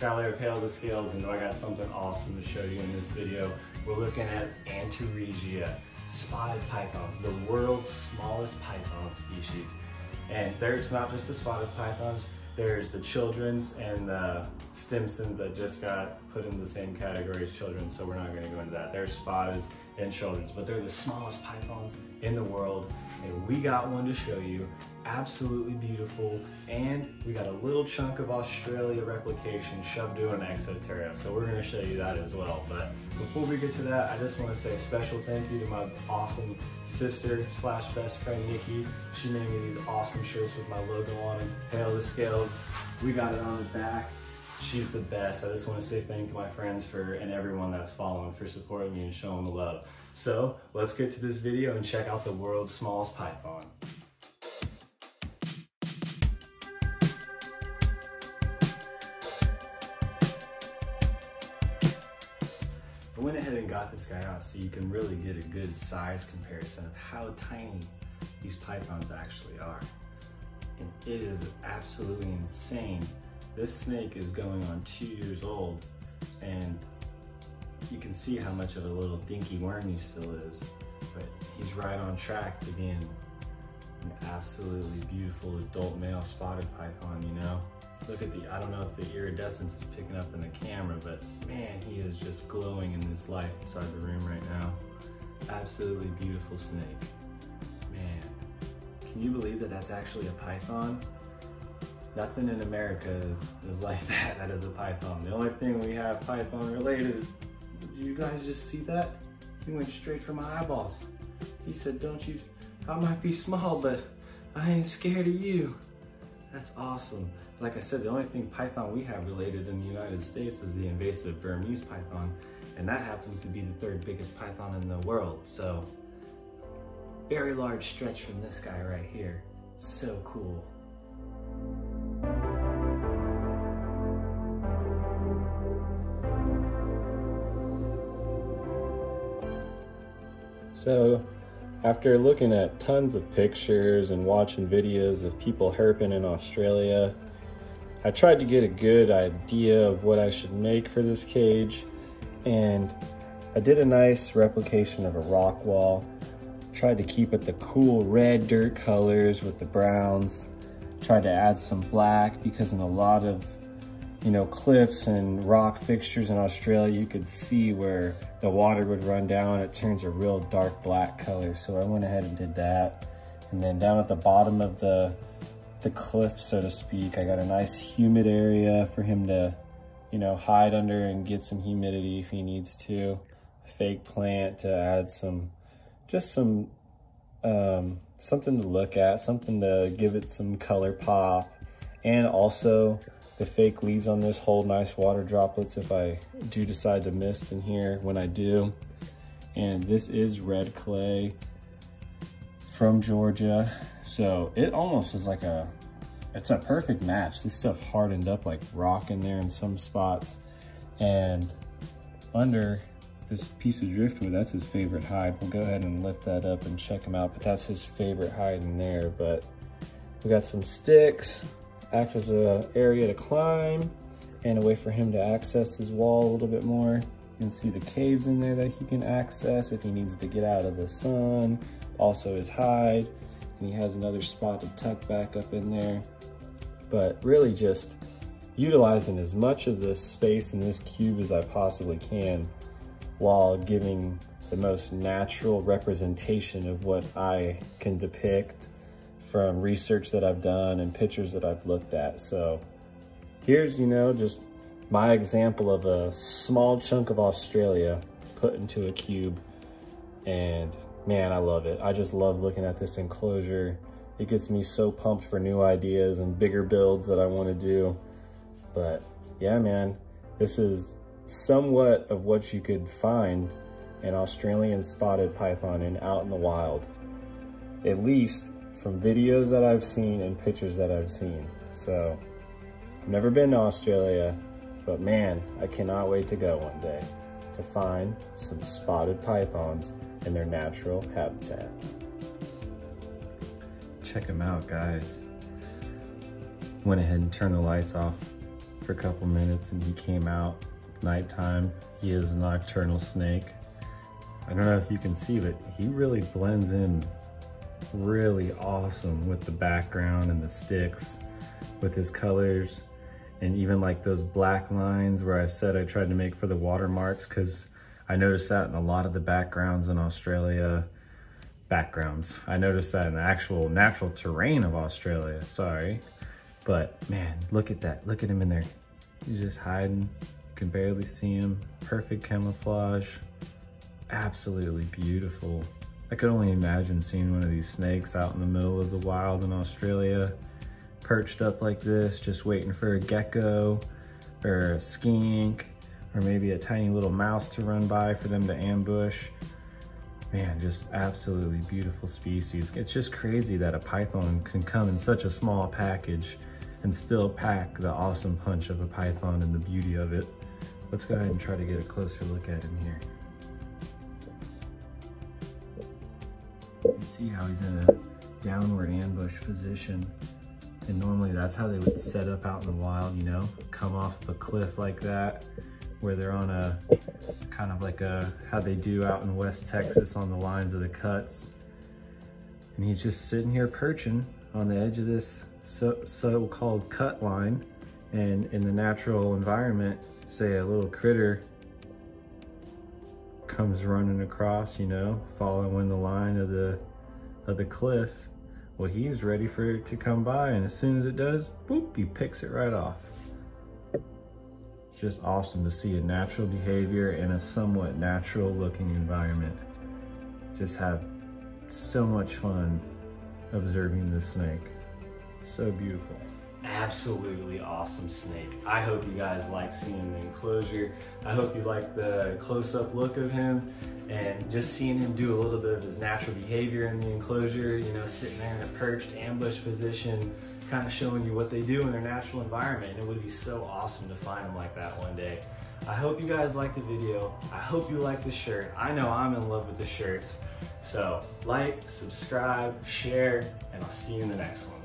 Skylar of Hail the Scales, and I got something awesome to show you in this video. We're looking at Antaregia, spotted pythons, the world's smallest python species. And there's not just the spotted pythons, there's the children's and the Stimsons that just got put in the same category as children, so we're not going to go into that. There's spotteds and children's, but they're the smallest pythons in the world, and we got one to show you. Absolutely beautiful, and we got a little chunk of Australia replication shoved to an Exoterra, so we're going to show you that as well. But before we get to that, I just want to say a special thank you to my awesome sister slash best friend Nikki. She made me these awesome shirts with my logo on them. Hail the Scales, we got it on the back. She's the best. I just want to say thank you to my friends and everyone that's following for supporting me and showing the love. So let's get to this video and check out the world's smallest python. I went ahead and got this guy out so you can really get a good size comparison of how tiny these pythons actually are. And it is absolutely insane. This snake is going on 2 years old, and you can see how much of a little dinky worm he still is, but he's right on track to being an absolutely beautiful adult male spotted python, you know? Look at I don't know if the iridescence is picking up in the camera, but man, he is just glowing in this light inside the room right now. Absolutely beautiful snake. Man, can you believe that that's actually a python? Nothing in America is like that. That is a python. The only thing we have python related, did you guys just see that? He went straight for my eyeballs. He said, don't you, I might be small, but I ain't scared of you. That's awesome. Like I said, the only thing python we have related in the United States is the invasive Burmese python, and that happens to be the third biggest python in the world. So, very large stretch from this guy right here. So cool. So, after looking at tons of pictures and watching videos of people herping in Australia, I tried to get a good idea of what I should make for this cage, and I did a nice replication of a rock wall. Tried to keep it the cool red dirt colors with the browns. Tried to add some black because in a lot of, you know, cliffs and rock fixtures in Australia, you could see where the water would run down. It turns a real dark black color. So I went ahead and did that. And then down at the bottom of the cliff, so to speak, I got a nice humid area for him to, you know, hide under and get some humidity if he needs to. A fake plant to add just some, something to look at, something to give it some color pop. And also the fake leaves on this hold nice water droplets if I do decide to mist in here when I do. And this is red clay from Georgia. So it almost is like it's a perfect match. This stuff hardened up like rock in there in some spots. And under this piece of driftwood, that's his favorite hide. We'll go ahead and lift that up and check him out, but that's his favorite hide in there. But we got some sticks, act as an area to climb and a way for him to access his wall a little bit more. You can see the caves in there that he can access if he needs to get out of the sun. Also his hide, and he has another spot to tuck back up in there. But really just utilizing as much of this space in this cube as I possibly can while giving the most natural representation of what I can depict from research that I've done and pictures that I've looked at. So here's, you know, just my example of a small chunk of Australia put into a cube. And man, I love it. I just love looking at this enclosure. It gets me so pumped for new ideas and bigger builds that I want to do. But yeah, man, this is somewhat of what you could find an Australian spotted python in out in the wild, at least from videos that I've seen and pictures that I've seen. So I've never been to Australia, but man, I cannot wait to go one day to find some spotted pythons in their natural habitat. Check them out, guys. Went ahead and turned the lights off for a couple minutes and he came out nighttime. He is a nocturnal snake. I don't know if you can see, but he really blends in really awesome with the background and the sticks, with his colors, and even like those black lines where I said I tried to make for the watermarks, because I noticed that in a lot of the backgrounds in Australia. I noticed that in the actual natural terrain of Australia, sorry. But man, look at that. Look at him in there. He's just hiding. You can barely see him. Perfect camouflage. Absolutely beautiful. I could only imagine seeing one of these snakes out in the middle of the wild in Australia, perched up like this, just waiting for a gecko or a skink, or maybe a tiny little mouse to run by for them to ambush. Man, just absolutely beautiful species. It's just crazy that a python can come in such a small package and still pack the awesome punch of a python and the beauty of it. Let's go ahead and try to get a closer look at him here. You can see how he's in a downward ambush position. And normally that's how they would set up out in the wild, you know, come off of a cliff like that, where they're on a kind of like how they do out in West Texas on the lines of the cuts. And he's just sitting here perching on the edge of this so-called cut line. And in the natural environment, say a little critter comes running across, you know, following the line of the cliff. Well, he's ready for it to come by, and as soon as it does, boop, he picks it right off. It's just awesome to see a natural behavior in a somewhat natural looking environment. Just have so much fun observing this snake. So beautiful. Absolutely awesome snake. I hope you guys like seeing the enclosure. I hope you like the close-up look of him and just seeing him do a little bit of his natural behavior in the enclosure, you know, sitting there in a perched ambush position, kind of showing you what they do in their natural environment. And it would be so awesome to find them like that one day. I hope you guys liked the video. I hope you like the shirt. I know I'm in love with the shirts. So like, subscribe, share, and I'll see you in the next one.